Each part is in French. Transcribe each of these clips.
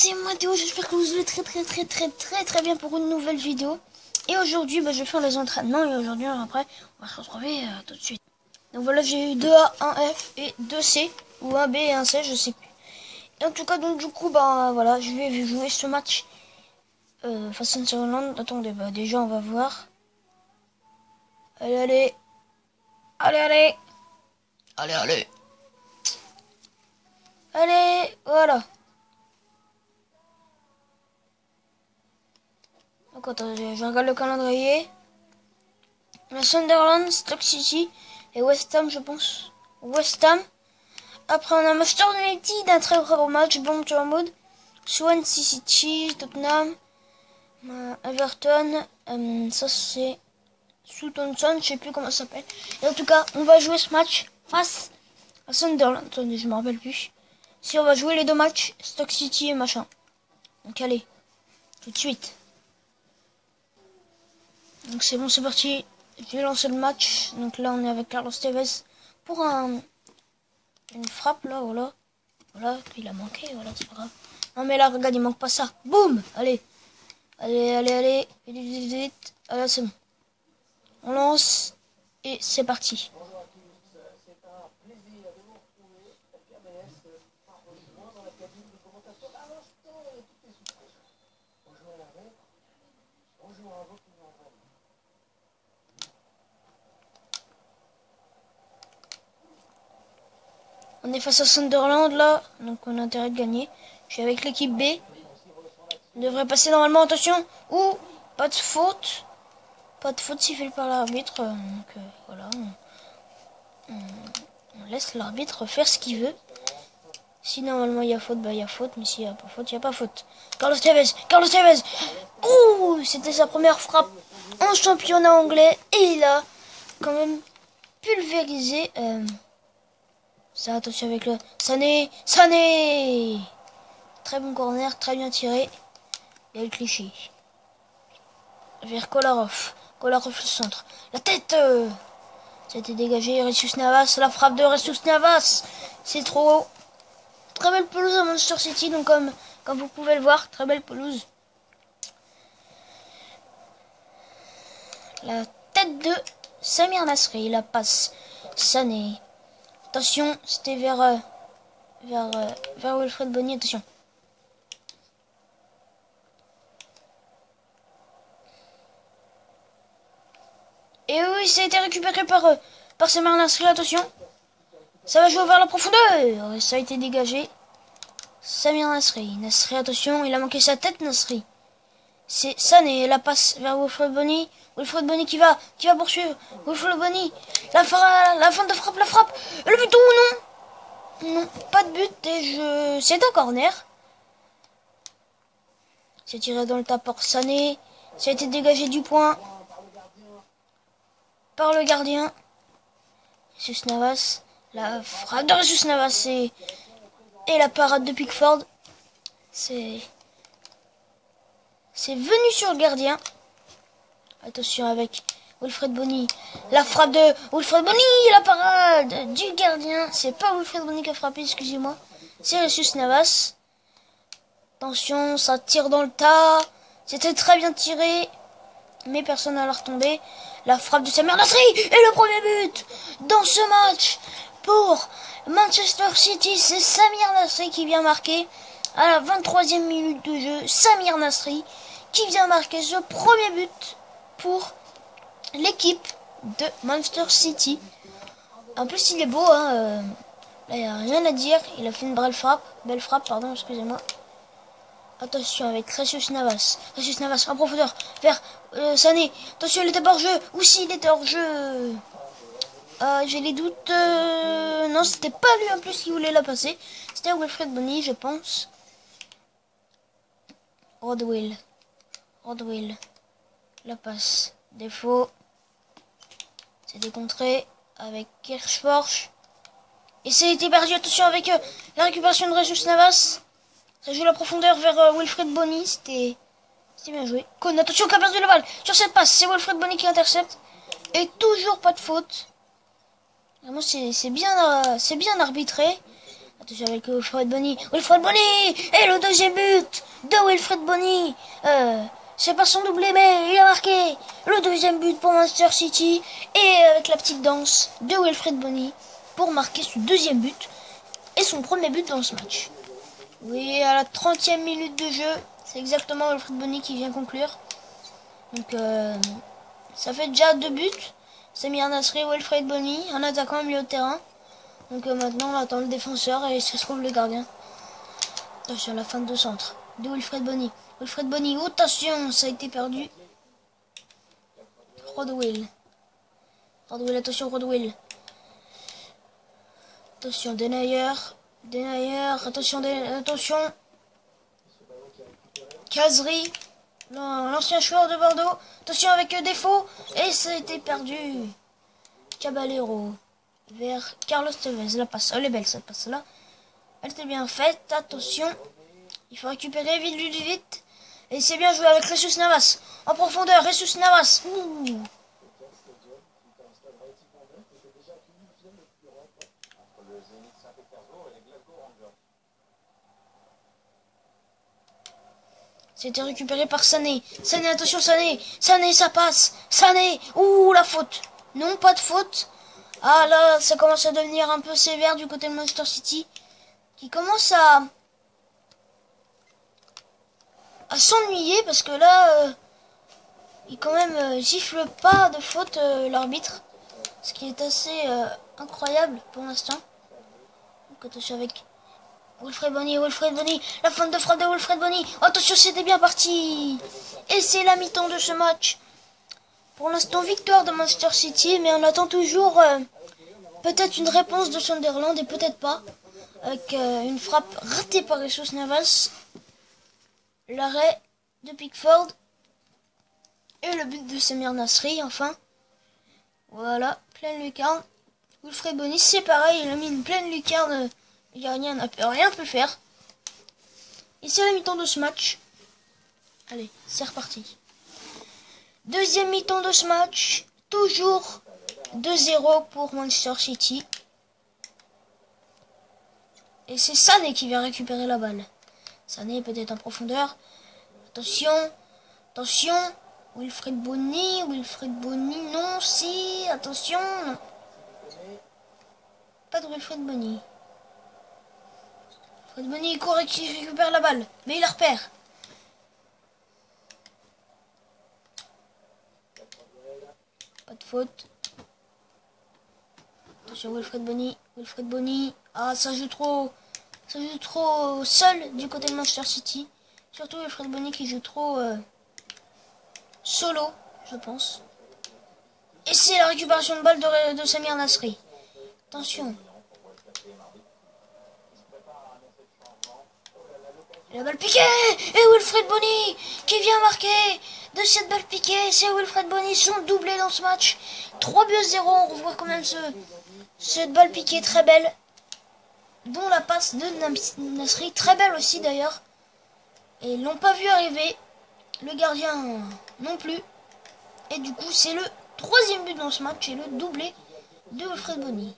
C'est moi Théo, j'espère que vous allez très bien pour une nouvelle vidéo. Et aujourd'hui, je vais faire les entraînements et aujourd'hui, après, on va se retrouver tout de suite. Donc voilà, j'ai eu 2A, 1F et 2C, ou 1B et 1C, je sais plus. Et en tout cas, donc du coup, voilà, je vais jouer ce match face à Sunderland. Attendez, déjà on va voir. Allez, voilà. Donc attendez, je regarde le calendrier. La Sunderland, Stoke City et West Ham, je pense. West Ham. Après, on a Manchester United, un très gros match, bon en mode. Swansea City, Tottenham, Everton, ça c'est Southampton, je sais plus comment ça s'appelle. Et en tout cas, on va jouer ce match face à Sunderland. Attendez, je me rappelle plus. Si on va jouer les deux matchs, Stoke City et machin. Donc allez, tout de suite. Donc c'est bon, c'est parti. Je vais lancer le match. Donc là, on est avec Carlos Tevez pour une frappe là, voilà. Voilà, il a manqué, voilà, c'est pas grave. Non mais là, regarde, il manque pas ça. Boum. Allez, vite. Allez, c'est bon. On lance et c'est parti. On est face à Sunderland là, donc on a intérêt de gagner. Je suis avec l'équipe B. On devrait passer normalement, attention. Ouh, pas de faute. Pas de faute sifflée par l'arbitre. Donc voilà, on laisse l'arbitre faire ce qu'il veut. Si normalement il y a faute, il y a faute. Mais s'il n'y a pas faute, il n'y a pas faute. Carlos Tevez. Ouh, c'était sa première frappe en championnat anglais. Et il a quand même pulvérisé... Ça, attention avec le Sané. Très bon corner, très bien tiré. Il y a le cliché. Vers Kolarov le centre. La tête. Ça a été dégagé. Ressus Navas. La frappe de Ressus Navas. C'est trop haut. Très belle pelouse à Manchester City. Donc comme vous pouvez le voir, très belle pelouse. La tête de Samir Nasri. La passe. Sané. Attention, c'était vers Wilfred Bony, attention. Et oui, ça a été récupéré par Samir Nasri, attention. Ça va jouer vers la profondeur. Et ça a été dégagé. Samir Nasri, attention, il a manqué sa tête, Nasri. C'est Sané, la passe vers Wilfred Bony. Wilfred Bony qui va poursuivre. Wilfred Bony, la fin de frappe, la frappe. Le but ou non? Non, pas de but et c'est un corner. C'est tiré dans le tas par Sané. Ça a été dégagé du point par le gardien. Ressus Navas. La frappe de Ressus Navas et la parade de Pickford. C'est venu sur le gardien. Attention avec Wilfred Bony. La frappe de Wilfred Bony. La parade du gardien. C'est pas Wilfred Bony qui a frappé, excusez-moi. C'est Ressus Navas. Attention, ça tire dans le tas. C'était très bien tiré. Mais personne n'a la retombée. La frappe de Samir Nasri. Et le premier but dans ce match pour Manchester City. C'est Samir Nasri qui vient marquer. À la 23e minute de jeu. Samir Nasri qui vient marquer ce premier but pour l'équipe de Manchester City. En plus, il est beau. Là, il n'y a rien à dire. Il a fait une belle frappe. Pardon, excusez-moi. Attention avec Ressus Navas en profondeur vers Sané. Attention, il était hors jeu. Ou s'il était hors jeu. J'ai les doutes. Non, c'était pas lui en plus qui voulait la passer. C'était Wilfred Bony, je pense. Rodwell. La passe. Défaut. C'est décontré avec Kirchforch. Et ça a été perdu. Attention avec la récupération de Ressus Navas. Ça joue la profondeur vers Wilfred Bony. C'était bien joué. Con, attention, qui a perdu la balle sur cette passe. C'est Wilfred Bony qui intercepte. Et toujours pas de faute. Vraiment, c'est bien arbitré. Attention avec Wilfred Bony. Wilfred Bony. Et le deuxième but de Wilfred Bony. C'est pas son doublé, mais il a marqué le deuxième but pour Manchester City. Et avec la petite danse de Wilfred Bony pour marquer son deuxième but et son premier but dans ce match. Oui, à la 30e minute de jeu, c'est exactement Wilfred Bony qui vient conclure. Donc, ça fait déjà 2 buts. Samir Nasri, Wilfred Bony, un attaquant au milieu de terrain. Donc maintenant, on attend le défenseur et ça se trouve le gardien. Attention, la fin de centre de Wilfred Bony. Wilfred Bony, attention, ça a été perdu. Rodwell. Rodwell, attention, Rodwell. Attention, Denayer. Denayer, attention, attention. Kazri, l'ancien joueur de Bordeaux. Attention avec défaut. Et ça a été perdu. Caballero vers Carlos Tevez. La passe, elle est belle cette passe là. Elle était bien faite. Attention. Il faut récupérer vite, vite, vite. Et c'est bien joué avec Jesus Navas. En profondeur, Jesus Navas. Ouh. C'était récupéré par Sané. Sané, attention Sané. Sané, ça passe. Sané. Ouh, la faute. Non, pas de faute. Ah là, ça commence à devenir un peu sévère du côté de Manchester City. Qui commence à s'ennuyer parce que là, il quand même gifle pas de faute l'arbitre. Ce qui est assez incroyable pour l'instant. Donc attention avec Wilfred Bony, Wilfred Bony, la fin de frappe de Wilfred Bony. Attention, c'était bien parti. Et c'est la mi-temps de ce match. Pour l'instant, victoire de Manchester City, mais on attend toujours peut-être une réponse de Sunderland et peut-être pas. Avec une frappe ratée par Jesus Navas. L'arrêt de Pickford. Et le but de Samir Nasri, enfin. Voilà, pleine lucarne. Wilfred Bony, c'est pareil, il a mis une pleine lucarne. Le gardien n'a rien pu faire. Et c'est la mi-temps de ce match. Allez, c'est reparti. Deuxième mi-temps de ce match. Toujours 2-0 pour Manchester City. Et c'est Sané qui vient récupérer la balle. Sané peut-être en profondeur. Attention. Attention. Wilfred Bony. Wilfred Bony. Non, si. Attention. Non. Pas de Wilfred Bony. Wilfred Bony il court et qui récupère la balle. Mais il la repère. Pas de faute. Attention Wilfred Bony. Wilfred Bony. Ah, ça joue trop. Ça joue trop seul du côté de Manchester City. Surtout Wilfred Bony qui joue trop solo, je pense. Et c'est la récupération de balle de Samir Nasri. Attention. Et la balle piquée. Et Wilfred Bony qui vient marquer de cette balle piquée. C'est Wilfred Bony, son doublé dans ce match. 3-0. On revoit quand même cette balle piquée très belle. Dont la passe de Nasri, très belle aussi d'ailleurs. Et ils l'ont pas vu arriver. Le gardien non plus. Et du coup, c'est le troisième but dans ce match et le doublé de Wilfred Bony.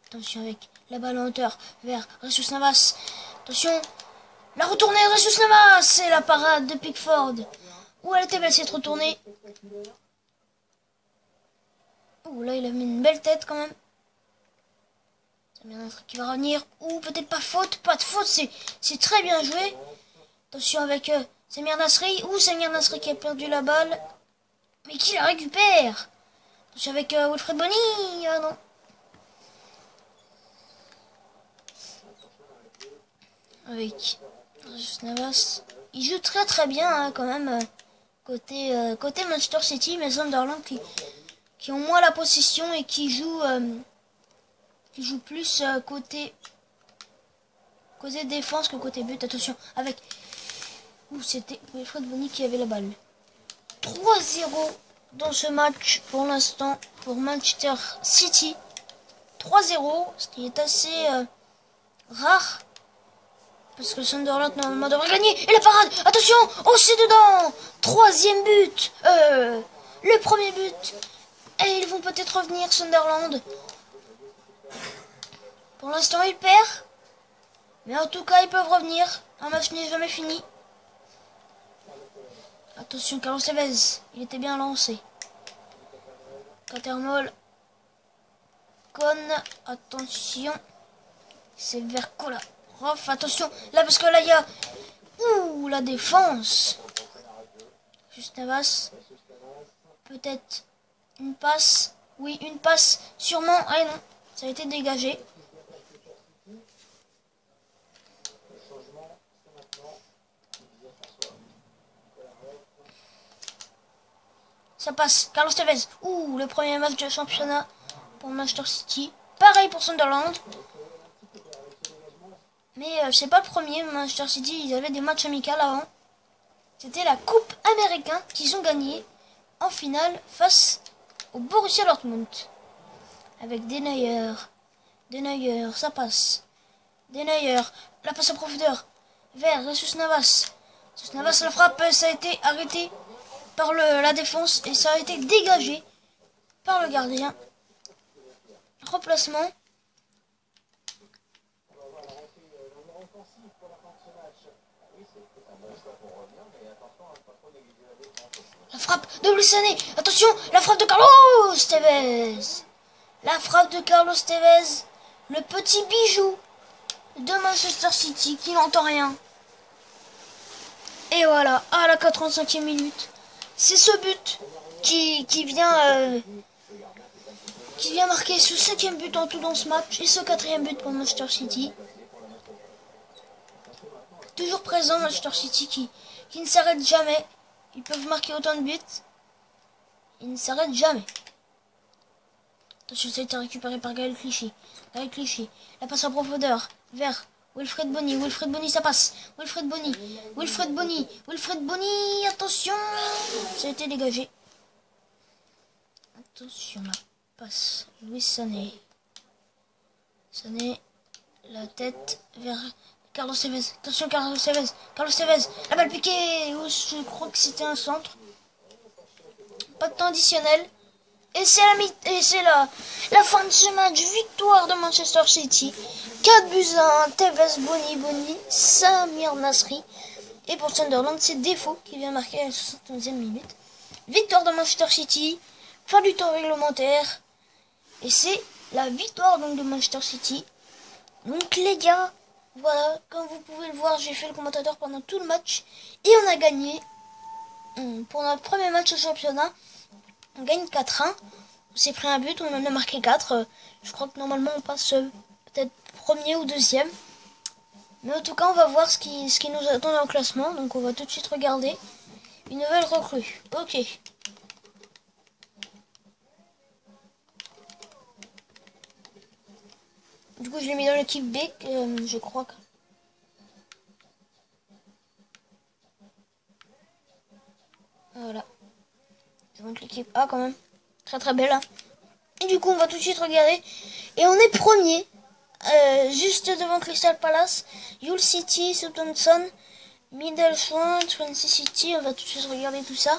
Attention avec la balle en hauteur vers Jesus Navas. Attention, la retournée de Jesus Navas. C'est la parade de Pickford. Où elle était belle cette retournée. Ouh, là, il a mis une belle tête quand même. Samir Nasri qui va revenir. Ou peut-être pas faute. Pas de faute, c'est très bien joué. Attention avec Samir Nasri. Ou Samir Nasri qui a perdu la balle. Mais qui la récupère. Attention avec Wilfred Bony. Ah non. Avec Jesus Navas. Il joue très très bien hein, quand même. Côté Manchester City. Mais Sunderland qui ont moins la possession et qui jouent plus côté défense que côté but. Attention avec c'était Wilfred Bony qui avait la balle. 3-0 dans ce match pour l'instant pour Manchester City. 3-0, ce qui est assez rare parce que Sunderland normalement devrait gagner. Et la parade, attention, oh c'est dedans. Troisième but, le premier but. Et ils vont peut-être revenir Sunderland. Pour l'instant, il perd. Mais en tout cas, ils peuvent revenir. Un match n'est jamais fini. Attention, Carlos Tevez. Il était bien lancé. Catermol. Con. Attention. C'est vers Kolarov. Attention. Là, parce que là, il y a... Ouh, la défense. Juste Navas. Peut-être une passe. Oui, une passe. Sûrement. Ah non. Ça a été dégagé. Ça passe. Carlos Tevez. Ouh, le premier match de championnat pour Manchester City. Pareil pour Sunderland. Mais c'est pas le premier. Manchester City, ils avaient des matchs amicaux avant. C'était la Coupe américaine qu'ils ont gagné en finale face au Borussia Dortmund. Avec Denayer. Denayer, ça passe. Denayer, la passe en profondeur. Vers Jesus Navas. Jesus Navas, la frappe, ça a été arrêté par la défense et ça a été dégagé par le gardien. Remplacement. La frappe de Luis Sané. Attention, la frappe de Carlos Tevez. La frappe de Carlos Tevez. Le petit bijou de Manchester City qui n'entend rien. Et voilà, à la 85e minute. C'est ce but qui vient marquer ce 5e but en tout dans ce match. Et ce 4e but pour Manchester City. Toujours présent Manchester City qui ne s'arrête jamais. Ils peuvent marquer autant de buts. Ils ne s'arrêtent jamais. Attention, ça a été récupéré par Gaël Clichy. Gaël Clichy. La passe en profondeur. Vers Wilfred Bony. Wilfred Bony, ça passe. Wilfred Bony. Wilfred Bony. Wilfred Bony. Attention. Ça a été dégagé. Attention, la passe. Luis Sané. Sané. La tête vers Carlos Tevez. Attention, Carlos Tevez. Carlos Tevez. La balle piquée. Oh, je crois que c'était un centre. Pas de temps additionnel. Et c'est la fin de ce match. Victoire de Manchester City. 4 buts à 1. Tevez, Bony, Samir Nasri. Et pour Sunderland, c'est Defoe qui vient marquer à la 71e minute. Victoire de Manchester City. Fin du temps réglementaire. Et c'est la victoire donc de Manchester City. Donc les gars, voilà, comme vous pouvez le voir, j'ai fait le commentateur pendant tout le match. Et on a gagné. Pour notre premier match au championnat, on gagne 4-1. On s'est pris un but, on en a marqué 4. Je crois que normalement on passe peut-être premier ou deuxième. Mais en tout cas, on va voir ce qui nous attend dans le classement. Donc on va tout de suite regarder. Une nouvelle recrue. Ok. Du coup, je l'ai mis dans l'équipe B. Je crois que... Voilà. Je montre l'équipe A quand même. Très très belle. Hein. Et du coup, on va tout de suite regarder. Et on est premier. Juste devant Crystal Palace. Hull City, Southampton, Middlesbrough, Swansea City. On va tout de suite regarder tout ça.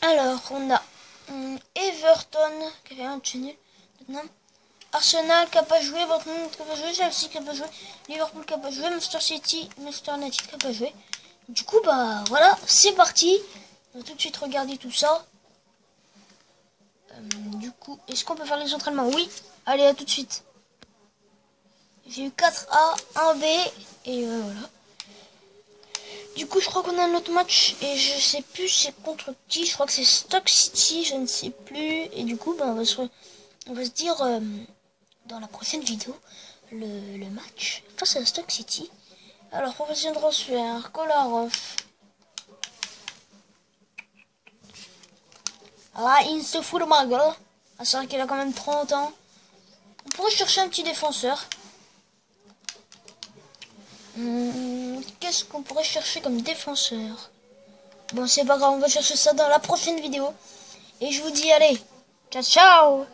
Alors, on a Everton qui avait un match nul. Arsenal qui n'a pas joué, Dortmund qui n'a pas joué, Chelsea qui n'a pas joué, Liverpool qui n'a pas joué, Manchester City, Manchester United qui n'a pas joué. Du coup, bah voilà, c'est parti. On va tout de suite regarder tout ça. Du coup, est-ce qu'on peut faire les entraînements? Oui. Allez, à tout de suite. J'ai eu 4A, 1B, et voilà. Du coup, je crois qu'on a un autre match, et je sais plus c'est contre qui. Je crois que c'est Stoke City, je ne sais plus. Et du coup, bah, on va se dire dans la prochaine vidéo le match face à Stoke City. Alors, proposition de transfert, Kolarov. Ah, il se fout le magal. Ah, c'est vrai qu'il a quand même 30 ans. On pourrait chercher un petit défenseur. Qu'est-ce qu'on pourrait chercher comme défenseur? Bon, c'est pas grave, on va chercher ça dans la prochaine vidéo. Et je vous dis, allez, ciao, ciao!